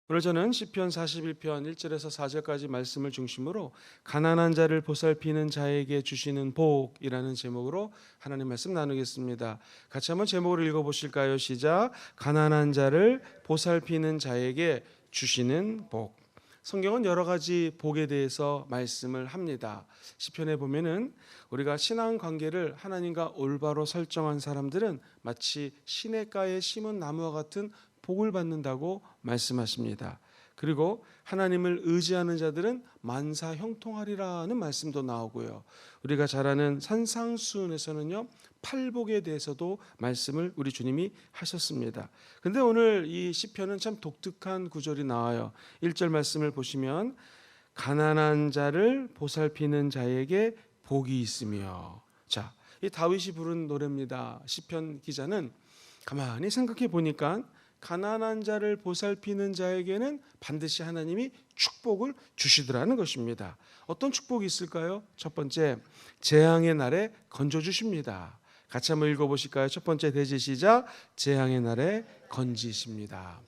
오늘 저는 시편 41편 1절에서 4절까지 말씀을 중심으로 가난한 자를 보살피는 자에게 주시는 복이라는 제목으로 하나님 말씀 나누겠습니다. 같이 한번 제목을 읽어보실까요? 시작. 가난한 자를 보살피는 자에게 주시는 복. 성경은 여러 가지 복에 대해서 말씀을 합니다. 시편에 보면은 우리가 신앙 관계를 하나님과 올바로 설정한 사람들은 마치 시냇가에 심은 나무와 같은 복을 받는다고 말씀하십니다. 그리고 하나님을 의지하는 자들은 만사 형통하리라는 말씀도 나오고요. 우리가 잘 아는 산상수훈에서는요, 팔복에 대해서도 말씀을 우리 주님이 하셨습니다. 근데 오늘 이 시편은 참 독특한 구절이 나와요. 1절 말씀을 보시면 가난한 자를 보살피는 자에게 복이 있으며. 자, 이 다윗이 부른 노래입니다. 시편 기자는 가만히 생각해 보니까 가난한 자를 보살피는 자에게는 반드시 하나님이 축복을 주시더라는 것입니다. 어떤 축복이 있을까요? 첫 번째, 재앙의 날에 건져주십니다. 같이 한번 읽어보실까요? 첫 번째 대지 시작. 재앙의 날에 건지십니다.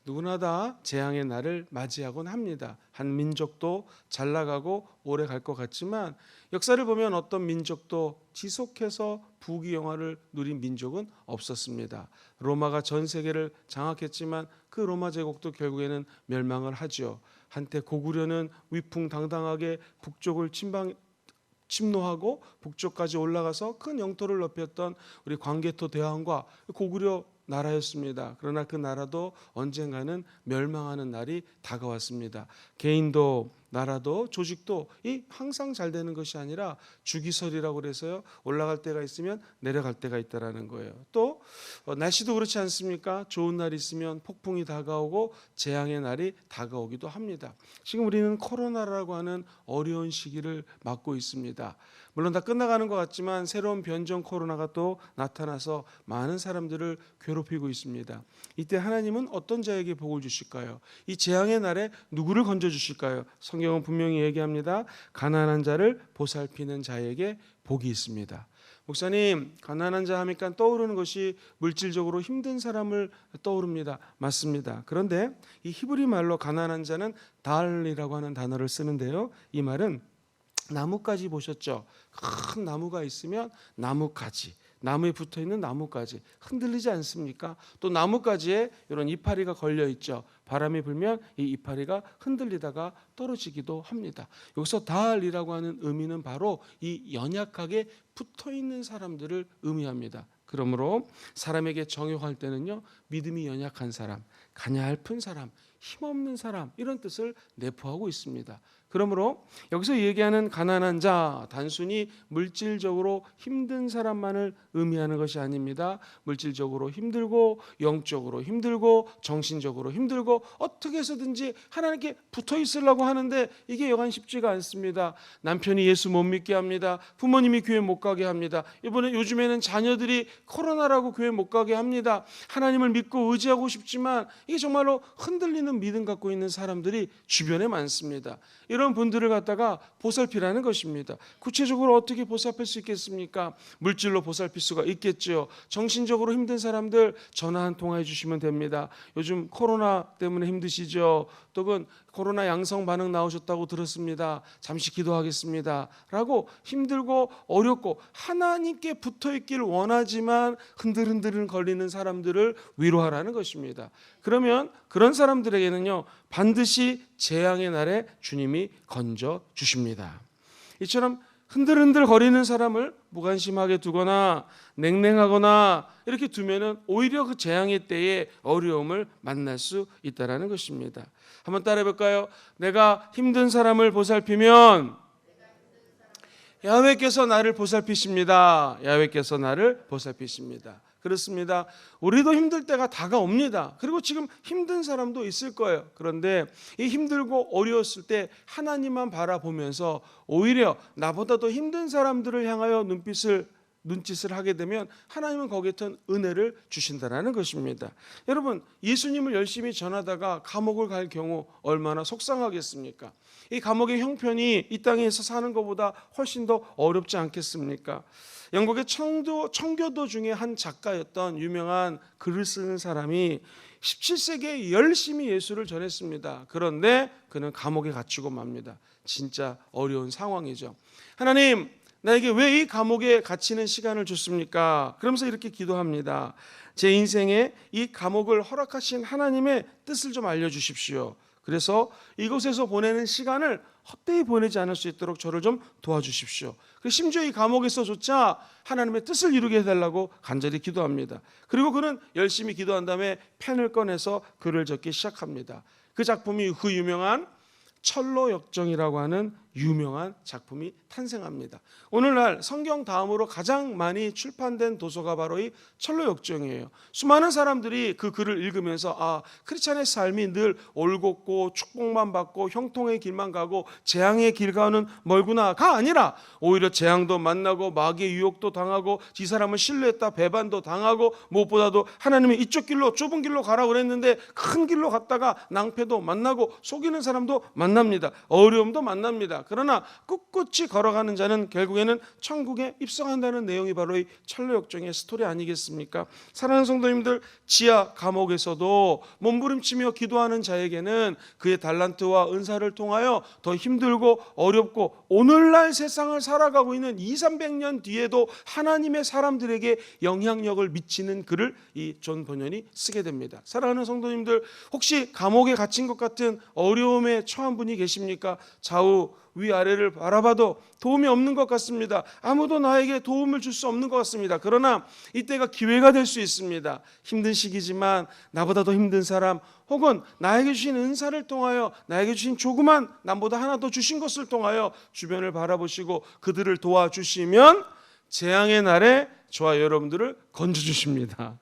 누구나 다 재앙의 날을 맞이하곤 합니다. 한 민족도 잘 나가고 오래 갈 것 같지만 역사를 보면 어떤 민족도 지속해서 부귀영화를 누린 민족은 없었습니다. 로마가 전 세계를 장악했지만 그 로마 제국도 결국에는 멸망을 하죠. 한때 고구려는 위풍당당하게 북쪽을 침노하고 북쪽까지 올라가서 큰 영토를 넓혔던 우리 광개토 대왕과 고구려 나라였습니다. 그러나 그 나라도 언젠가는 멸망하는 날이 다가왔습니다. 개인도 나라도 조직도 항상 잘 되는 것이 아니라 주기설이라고 그래서요, 올라갈 때가 있으면 내려갈 때가 있다라는 거예요. 또 날씨도 그렇지 않습니까? 좋은 날이 있으면 폭풍이 다가오고 재앙의 날이 다가오기도 합니다. 지금 우리는 코로나라고 하는 어려운 시기를 맞고 있습니다. 물론 다 끝나가는 것 같지만 새로운 변종 코로나가 또 나타나서 많은 사람들을 괴롭히고 있습니다. 이때 하나님은 어떤 자에게 복을 주실까요? 이 재앙의 날에 누구를 건져주실까요? 성경은 분명히 얘기합니다. 가난한 자를 보살피는 자에게 복이 있습니다. 목사님, 가난한 자 하니까 떠오르는 것이 물질적으로 힘든 사람을 떠오릅니다. 맞습니다. 그런데 이 히브리 말로 가난한 자는 달이라고 하는 단어를 쓰는데요, 이 말은 나뭇가지 보셨죠? 큰 나무가 있으면 나뭇가지, 나무에 붙어있는 나뭇가지 흔들리지 않습니까? 또 나뭇가지에 이런 이파리가 걸려 있죠. 바람이 불면 이 이파리가 흔들리다가 떨어지기도 합니다. 여기서 달이라고 하는 의미는 바로 이 연약하게 붙어있는 사람들을 의미합니다. 그러므로 사람에게 정욕할 때는요, 믿음이 연약한 사람, 가냘픈 사람, 힘없는 사람, 이런 뜻을 내포하고 있습니다. 그러므로 여기서 얘기하는 가난한 자, 단순히 물질적으로 힘든 사람만을 의미하는 것이 아닙니다. 물질적으로 힘들고 영적으로 힘들고 정신적으로 힘들고 어떻게 해서든지 하나님께 붙어 있으려고 하는데 이게 여간 쉽지가 않습니다. 남편이 예수 못 믿게 합니다. 부모님이 교회 못 가게 합니다. 요즘에는 자녀들이 코로나라고 교회 못 가게 합니다. 하나님을 믿고 의지하고 싶지만 이게 정말로 흔들리는 믿음 갖고 있는 사람들이 주변에 많습니다. 이런 분들을 갖다가 보살피라는 것입니다. 구체적으로 어떻게 보살필 수 있겠습니까? 물질로 보살필 수가 있겠죠. 정신적으로 힘든 사람들 전화 한 통화해 주시면 됩니다. 요즘 코로나 때문에 힘드시죠? 또는 코로나 양성 반응 나오셨다고 들었습니다. 잠시 기도하겠습니다. 라고 힘들고 어렵고 하나님께 붙어있기를 원하지만 흔들흔들 거리는 사람들을 위로하라는 것입니다. 그러면 그런 사람들에게는요, 반드시 재앙의 날에 주님이 건져 주십니다. 이처럼 흔들흔들 거리는 사람을 무관심하게 두거나 냉랭하거나 이렇게 두면은 오히려 그 재앙의 때에 어려움을 만날 수 있다는 것입니다. 한번 따라해 볼까요? 내가 힘든 사람을 보살피면 야훼께서 나를 보살피십니다. 야훼께서 나를 보살피십니다. 그렇습니다. 우리도 힘들 때가 다가옵니다. 그리고 지금 힘든 사람도 있을 거예요. 그런데 이 힘들고 어려웠을 때 하나님만 바라보면서 오히려 나보다 더 힘든 사람들을 향하여 눈짓을 하게 되면 하나님은 거기에 더 은혜를 주신다는 것입니다. 여러분, 예수님을 열심히 전하다가 감옥을 갈 경우 얼마나 속상하겠습니까? 이 감옥의 형편이 이 땅에서 사는 것보다 훨씬 더 어렵지 않겠습니까? 영국의 청교도 중에 한 작가였던 유명한 글을 쓰는 사람이 17세기에 열심히 예수를 전했습니다. 그런데 그는 감옥에 갇히고 맙니다. 진짜 어려운 상황이죠. 하나님, 나에게 왜 이 감옥에 갇히는 시간을 줬습니까? 그러면서 이렇게 기도합니다. 제 인생에 이 감옥을 허락하신 하나님의 뜻을 좀 알려주십시오. 그래서 이곳에서 보내는 시간을 헛되이 보내지 않을 수 있도록 저를 좀 도와주십시오. 심지어 이 감옥에서조차 하나님의 뜻을 이루게 해달라고 간절히 기도합니다. 그리고 그는 열심히 기도한 다음에 펜을 꺼내서 글을 적기 시작합니다. 그 작품이 그 유명한 철로역정이라고 하는 유명한 작품이 탄생합니다. 오늘날 성경 다음으로 가장 많이 출판된 도서가 바로 이 철로역정이에요. 수많은 사람들이 그 글을 읽으면서 크리스찬의 삶이 늘 올곧고 축복만 받고 형통의 길만 가고 재앙의 길 가는 멀구나가 아니라 오히려 재앙도 만나고 마귀의 유혹도 당하고 이 사람을 신뢰했다 배반도 당하고 무엇보다도 하나님이 이쪽 길로 좁은 길로 가라 그랬는데 큰 길로 갔다가 낭패도 만나고 속이는 사람도 만납니다. 어려움도 만납니다. 그러나 꿋꿋이 걸어가는 자는 결국에는 천국에 입성한다는 내용이 바로 이 철로역정의 스토리 아니겠습니까? 사랑하는 성도님들, 지하 감옥에서도 몸부림치며 기도하는 자에게는 그의 달란트와 은사를 통하여 더 힘들고 어렵고 오늘날 세상을 살아가고 있는 200~300년 뒤에도 하나님의 사람들에게 영향력을 미치는 글을 이 존 번연이 쓰게 됩니다. 사랑하는 성도님들, 혹시 감옥에 갇힌 것 같은 어려움에 처한 분이 계십니까? 좌우 위아래를 바라봐도 도움이 없는 것 같습니다. 아무도 나에게 도움을 줄 수 없는 것 같습니다. 그러나 이때가 기회가 될 수 있습니다. 힘든 시기지만 나보다 더 힘든 사람, 혹은 나에게 주신 은사를 통하여, 나에게 주신 조그만 남보다 하나 더 주신 것을 통하여 주변을 바라보시고 그들을 도와주시면 재앙의 날에 저와 여러분들을 건져주십니다.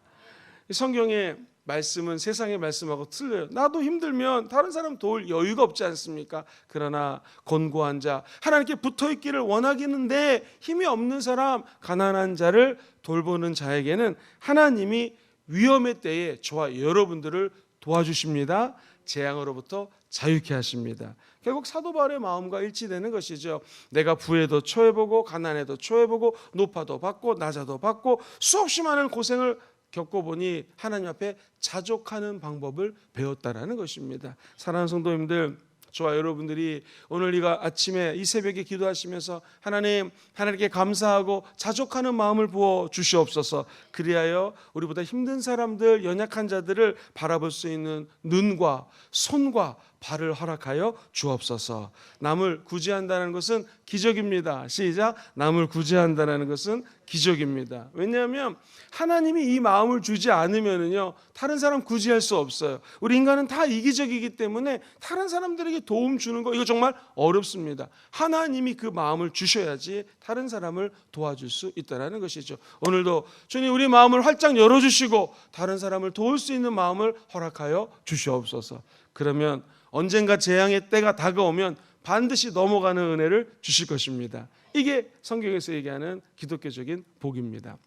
성경의 말씀은 세상의 말씀하고 틀려요. 나도 힘들면 다른 사람 도울 여유가 없지 않습니까? 그러나 곤고한 자, 하나님께 붙어있기를 원하기는데 힘이 없는 사람, 가난한 자를 돌보는 자에게는 하나님이 위험의 때에 저와 여러분들을 도와주십니다. 재앙으로부터 자유케 하십니다. 결국 사도 바울의 마음과 일치되는 것이죠. 내가 부에도 처해보고 가난에도 처해보고 높아도 받고 낮아도 받고 수없이 많은 고생을 겪어보니 하나님 앞에 자족하는 방법을 배웠다라는 것입니다. 사랑하는 성도님들, 저와 여러분들이 오늘 이가 아침에 이 새벽에 기도하시면서 하나님께 감사하고 자족하는 마음을 부어 주시옵소서. 그리하여 우리보다 힘든 사람들, 연약한 자들을 바라볼 수 있는 눈과 손과 발을 허락하여 주옵소서. 남을 구제한다는 것은 기적입니다. 시작. 남을 구제한다는 것은 기적입니다. 왜냐하면 하나님이 이 마음을 주지 않으면요 다른 사람 구제할 수 없어요. 우리 인간은 다 이기적이기 때문에 다른 사람들에게 도움 주는 거 이거 정말 어렵습니다. 하나님이 그 마음을 주셔야지 다른 사람을 도와줄 수 있다는 것이죠. 오늘도 주님 우리 마음을 활짝 열어주시고 다른 사람을 도울 수 있는 마음을 허락하여 주시옵소서. 그러면 언젠가 재앙의 때가 다가오면 반드시 넘어가는 은혜를 주실 것입니다. 이게 성경에서 얘기하는 기독교적인 복입니다.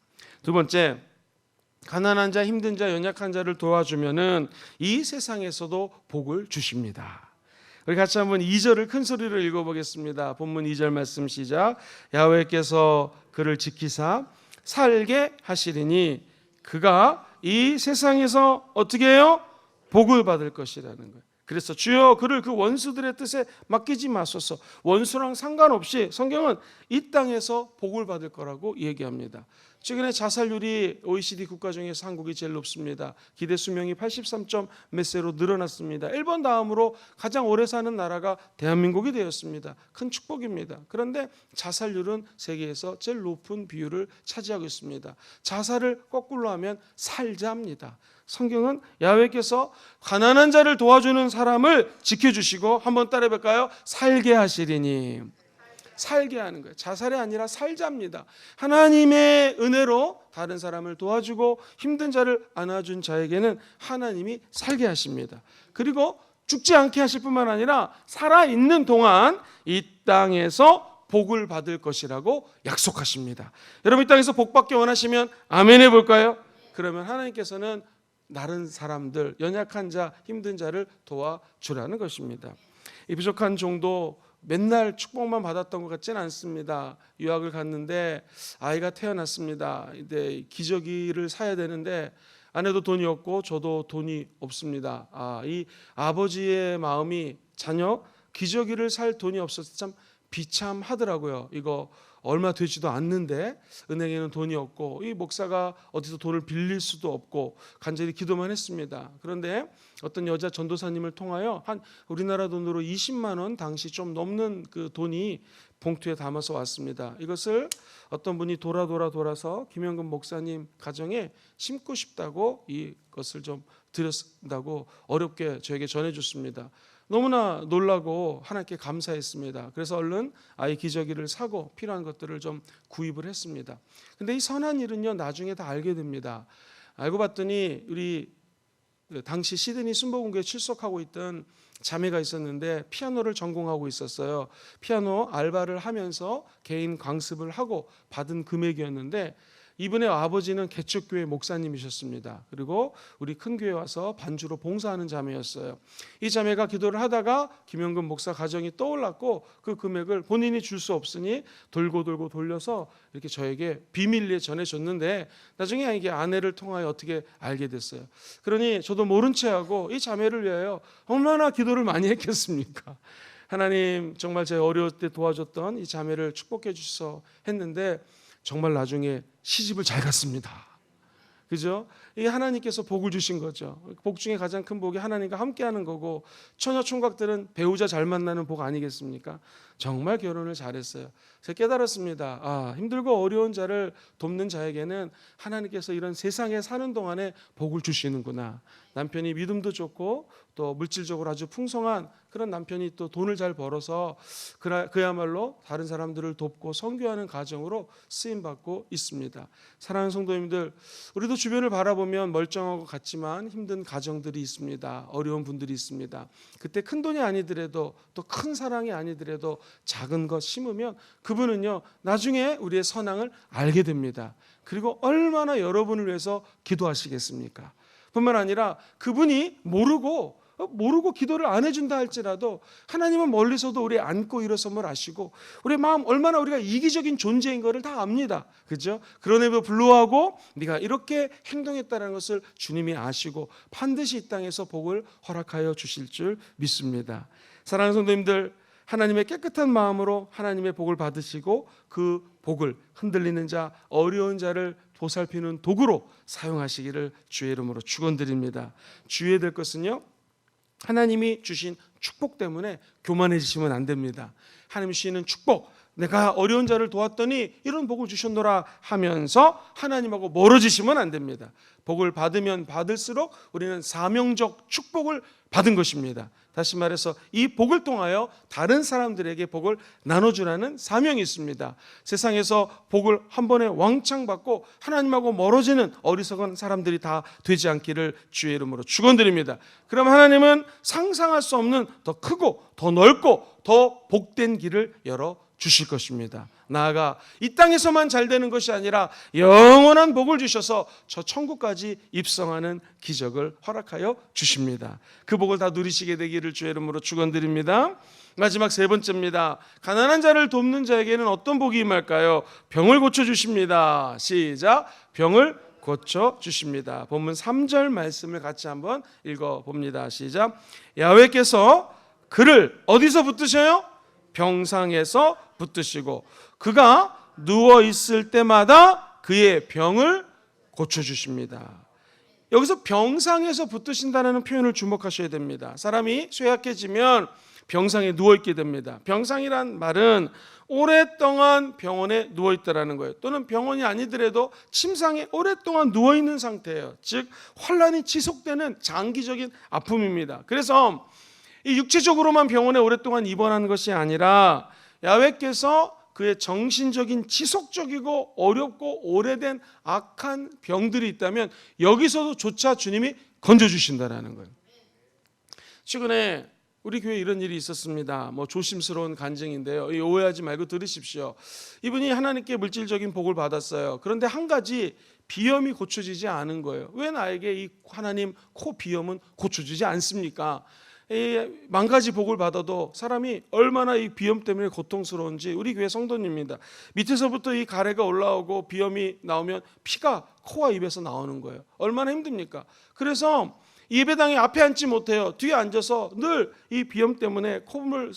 두 번째, 가난한 자, 힘든 자, 연약한 자를 도와주면은 이 세상에서도 복을 주십니다. 우리 같이 한번 2절을 큰 소리로 읽어보겠습니다. 본문 2절 말씀 시작. 야훼께서 그를 지키사 살게 하시리니 그가 이 세상에서 어떻게 해요? 복을 받을 것이라는 거예요. 그래서 주여 그를 그 원수들의 뜻에 맡기지 마소서. 원수랑 상관없이 성경은 이 땅에서 복을 받을 거라고 얘기합니다. 최근에 자살률이 OECD 국가 중에서 한국이 제일 높습니다. 기대 수명이 83점 몇 세로 늘어났습니다. 일본 다음으로 가장 오래 사는 나라가 대한민국이 되었습니다. 큰 축복입니다. 그런데 자살률은 세계에서 제일 높은 비율을 차지하고 있습니다. 자살을 거꾸로 하면 살자입니다. 성경은 야훼께서 가난한 자를 도와주는 사람을 지켜주시고 한번 따라해볼까요? 살게 하시리니. 살게 하는 거예요. 자살이 아니라 살자입니다. 하나님의 은혜로 다른 사람을 도와주고 힘든 자를 안아준 자에게는 하나님이 살게 하십니다. 그리고 죽지 않게 하실 뿐만 아니라 살아있는 동안 이 땅에서 복을 받을 것이라고 약속하십니다. 여러분 이 땅에서 복 받기 원하시면 아멘 해볼까요? 그러면 하나님께서는 다른 사람들, 연약한 자, 힘든 자를 도와주라는 것입니다. 이 부족한 종도 맨날 축복만 받았던 것 같지는 않습니다. 유학을 갔는데 아이가 태어났습니다. 이제 기저귀를 사야 되는데 아내도 돈이 없고 저도 돈이 없습니다. 이 아버지의 마음이 자녀 기저귀를 살 돈이 없어서 참 비참하더라고요. 이거 얼마 되지도 않는데 은행에는 돈이 없고 이 목사가 어디서 돈을 빌릴 수도 없고 간절히 기도만 했습니다. 그런데 어떤 여자 전도사님을 통하여 한 우리나라 돈으로 20만 원 당시 좀 넘는 그 돈이 봉투에 담아서 왔습니다. 이것을 어떤 분이 돌아서 김영근 목사님 가정에 심고 싶다고 이것을 좀 드렸다고 어렵게 저에게 전해줬습니다. 너무나 놀라고 하나님께 감사했습니다. 그래서 얼른 아이 기저귀를 사고 필요한 것들을 좀 구입을 했습니다. 근데 이 선한 일은요, 나중에 다 알게 됩니다. 알고 봤더니 우리 당시 시드니 순복음교에 출석하고 있던 자매가 있었는데 피아노를 전공하고 있었어요. 피아노 알바를 하면서 개인 강습을 하고 받은 금액이었는데 이분의 아버지는 개척교회 목사님이셨습니다. 그리고 우리 큰 교회 와서 반주로 봉사하는 자매였어요. 이 자매가 기도를 하다가 김영근 목사 가정이 떠올랐고 그 금액을 본인이 줄 수 없으니 돌고 돌려서 이렇게 저에게 비밀리에 전해줬는데 나중에 이게 아내를 통하여 어떻게 알게 됐어요. 그러니 저도 모른 체하고 이 자매를 위하여 얼마나 기도를 많이 했겠습니까? 하나님 정말 제 어려울 때 도와줬던 이 자매를 축복해 주셔서 했는데 정말 나중에 시집을 잘 갔습니다. 그죠? 이게 하나님께서 복을 주신 거죠. 복 중에 가장 큰 복이 하나님과 함께하는 거고 처녀 총각들은 배우자 잘 만나는 복 아니겠습니까? 정말 결혼을 잘했어요. 제가 깨달았습니다. 힘들고 어려운 자를 돕는 자에게는 하나님께서 이런 세상에 사는 동안에 복을 주시는구나. 남편이 믿음도 좋고 또 물질적으로 아주 풍성한 그런 남편이 또 돈을 잘 벌어서 그야말로 다른 사람들을 돕고 선교하는 가정으로 쓰임받고 있습니다. 사랑하는 성도님들, 우리도 주변을 바라보면 멀쩡하고 같지만 힘든 가정들이 있습니다. 어려운 분들이 있습니다. 그때 큰 돈이 아니더라도 또 큰 사랑이 아니더라도 작은 것 심으면 그분은요 나중에 우리의 선앙을 알게 됩니다. 그리고 얼마나 여러분을 위해서 기도하시겠습니까? 뿐만 아니라 그분이 모르고 기도를 안 해준다 할지라도 하나님은 멀리서도 우리 안고 일어섬을 아시고 우리 마음 얼마나 우리가 이기적인 존재인 것을 다 압니다. 그죠? 그러므로 불구하고 네가 이렇게 행동했다는 것을 주님이 아시고 반드시 이 땅에서 복을 허락하여 주실 줄 믿습니다. 사랑하는 성도님들, 하나님의 깨끗한 마음으로 하나님의 복을 받으시고 그 복을 흔들리는 자, 어려운 자를 보살피는 도구로 사용하시기를 주의 이름으로 축원드립니다. 주의해야 될 것은요, 하나님이 주신 축복 때문에 교만해지시면 안 됩니다. 하나님 주시는 축복, 내가 어려운 자를 도왔더니 이런 복을 주셨노라 하면서 하나님하고 멀어지시면 안 됩니다. 복을 받으면 받을수록 우리는 사명적 축복을 받은 것입니다. 다시 말해서 이 복을 통하여 다른 사람들에게 복을 나눠주라는 사명이 있습니다. 세상에서 복을 한 번에 왕창 받고 하나님하고 멀어지는 어리석은 사람들이 다 되지 않기를 주의 이름으로 축원드립니다. 그럼 하나님은 상상할 수 없는 더 크고 더 넓고 더 복된 길을 열어 주실 것입니다. 나아가 이 땅에서만 잘 되는 것이 아니라 영원한 복을 주셔서 저 천국까지 입성하는 기적을 허락하여 주십니다. 그 복을 다 누리시게 되기를 주의 이름으로 축원드립니다. 마지막 세 번째입니다. 가난한 자를 돕는 자에게는 어떤 복이 임할까요? 병을 고쳐주십니다. 시작. 병을 고쳐주십니다. 본문 3절 말씀을 같이 한번 읽어봅니다. 시작. 야훼께서 그를 어디서 붙드셔요? 병상에서 붙드시고 그가 누워있을 때마다 그의 병을 고쳐주십니다. 여기서 병상에서 붙드신다는 표현을 주목하셔야 됩니다. 사람이 쇠약해지면 병상에 누워있게 됩니다. 병상이란 말은 오랫동안 병원에 누워있다라는 거예요. 또는 병원이 아니더라도 침상에 오랫동안 누워있는 상태예요. 즉 환란이 지속되는 장기적인 아픔입니다. 그래서 이 육체적으로만 병원에 오랫동안 입원하는 것이 아니라 야훼께서 그의 정신적인 지속적이고 어렵고 오래된 악한 병들이 있다면 여기서도 조차 주님이 건져주신다는 거예요. 최근에 우리 교회에 이런 일이 있었습니다. 조심스러운 간증인데요. 오해하지 말고 들으십시오. 이분이 하나님께 물질적인 복을 받았어요. 그런데 한 가지 비염이 고쳐지지 않은 거예요. 왜 나에게 이 하나님 코 비염은 고쳐지지 않습니까? 만 가지 복을 받아도 사람이 얼마나 이 비염 때문에 고통스러운지 우리 교회 성도님입니다. 밑에서부터 이 가래가 올라오고 비염이 나오면 피가 코와 입에서 나오는 거예요. 얼마나 힘듭니까? 그래서 예배당에 앞에 앉지 못해요. 뒤에 앉아서 늘 이 비염 때문에 콧물을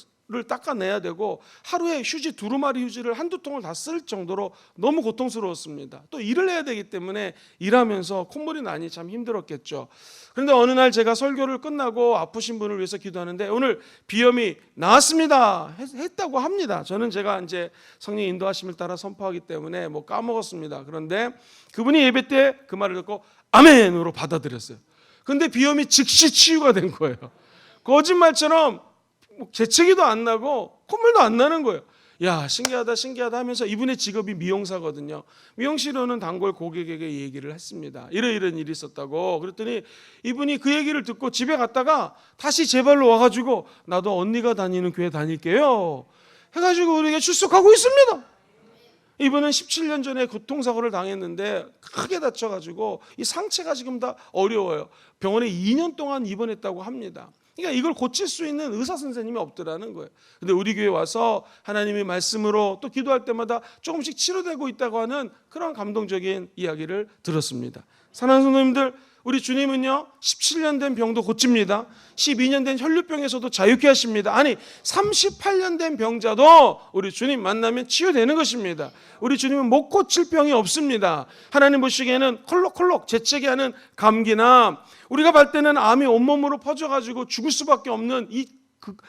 닦아내야 되고 하루에 휴지 두루마리 휴지를 한두 통을 다 쓸 정도로 너무 고통스러웠습니다. 또 일을 해야 되기 때문에 일하면서 콧물이 나니 참 힘들었겠죠. 그런데 어느 날 제가 설교를 끝나고 아프신 분을 위해서 기도하는데 오늘 비염이 나았습니다 했다고 합니다. 저는 제가 이제 성령 인도하심을 따라 선포하기 때문에 뭐 까먹었습니다. 그런데 그분이 예배 때 그 말을 듣고 아멘으로 받아들였어요. 그런데 비염이 즉시 치유가 된 거예요. 거짓말처럼 재채기도 안 나고 콧물도 안 나는 거예요. 야, 신기하다 신기하다 하면서 이분의 직업이 미용사거든요. 미용실에 오는 단골 고객에게 얘기를 했습니다. 이런 일이 있었다고. 그랬더니 이분이 그 얘기를 듣고 집에 갔다가 다시 제 발로 와가지고 나도 언니가 다니는 교회 다닐게요 해가지고 우리에게 출석하고 있습니다. 이분은 17년 전에 교통사고를 당했는데 크게 다쳐가지고 이 상체가 지금 다 어려워요. 병원에 2년 동안 입원했다고 합니다. 그러니까 이걸 고칠 수 있는 의사 선생님이 없더라는 거예요. 근데 우리 교회 와서 하나님의 말씀으로 또 기도할 때마다 조금씩 치료되고 있다고 하는 그런 감동적인 이야기를 들었습니다. 사랑하는 성도님들, 우리 주님은요 17년 된 병도 고칩니다. 12년 된 혈류병에서도 자유케 하십니다. 아니 38년 된 병자도 우리 주님 만나면 치유되는 것입니다. 우리 주님은 못 고칠 병이 없습니다. 하나님 보시기에는 콜록콜록 재채기하는 감기나 우리가 볼 때는 암이 온몸으로 퍼져가지고 죽을 수밖에 없는 이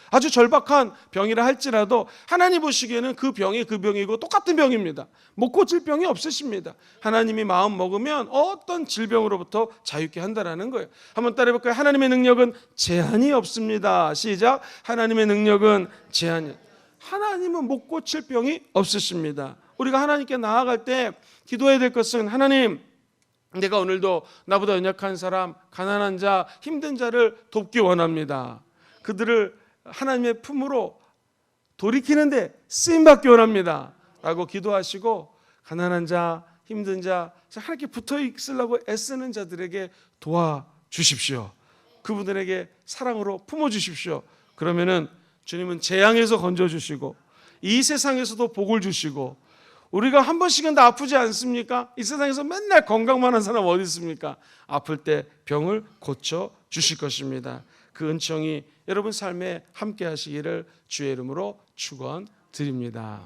아주 절박한 병이라 할지라도 하나님 보시기에는 그 병이 그 병이고 똑같은 병입니다. 못 고칠 병이 없으십니다. 하나님이 마음 먹으면 어떤 질병으로부터 자유케 한다라는 거예요. 한번 따라해 볼까요? 하나님의 능력은 제한이 없습니다. 시작. 하나님의 능력은 제한이. 하나님은 못 고칠 병이 없으십니다. 우리가 하나님께 나아갈 때 기도해야 될 것은 하나님, 내가 오늘도 나보다 연약한 사람, 가난한 자, 힘든 자를 돕기 원합니다. 그들을 하나님의 품으로 돌이키는데 쓰임받기 원합니다 라고 기도하시고 가난한 자, 힘든 자, 하나님께 붙어 있으려고 애쓰는 자들에게 도와주십시오. 그분들에게 사랑으로 품어주십시오. 그러면은 주님은 재앙에서 건져주시고 이 세상에서도 복을 주시고, 우리가 한 번씩은 다 아프지 않습니까? 이 세상에서 맨날 건강만 한 사람 어디 있습니까? 아플 때 병을 고쳐 주실 것입니다. 그 은총이 여러분 삶에 함께 하시기를 주의 이름으로 축원드립니다.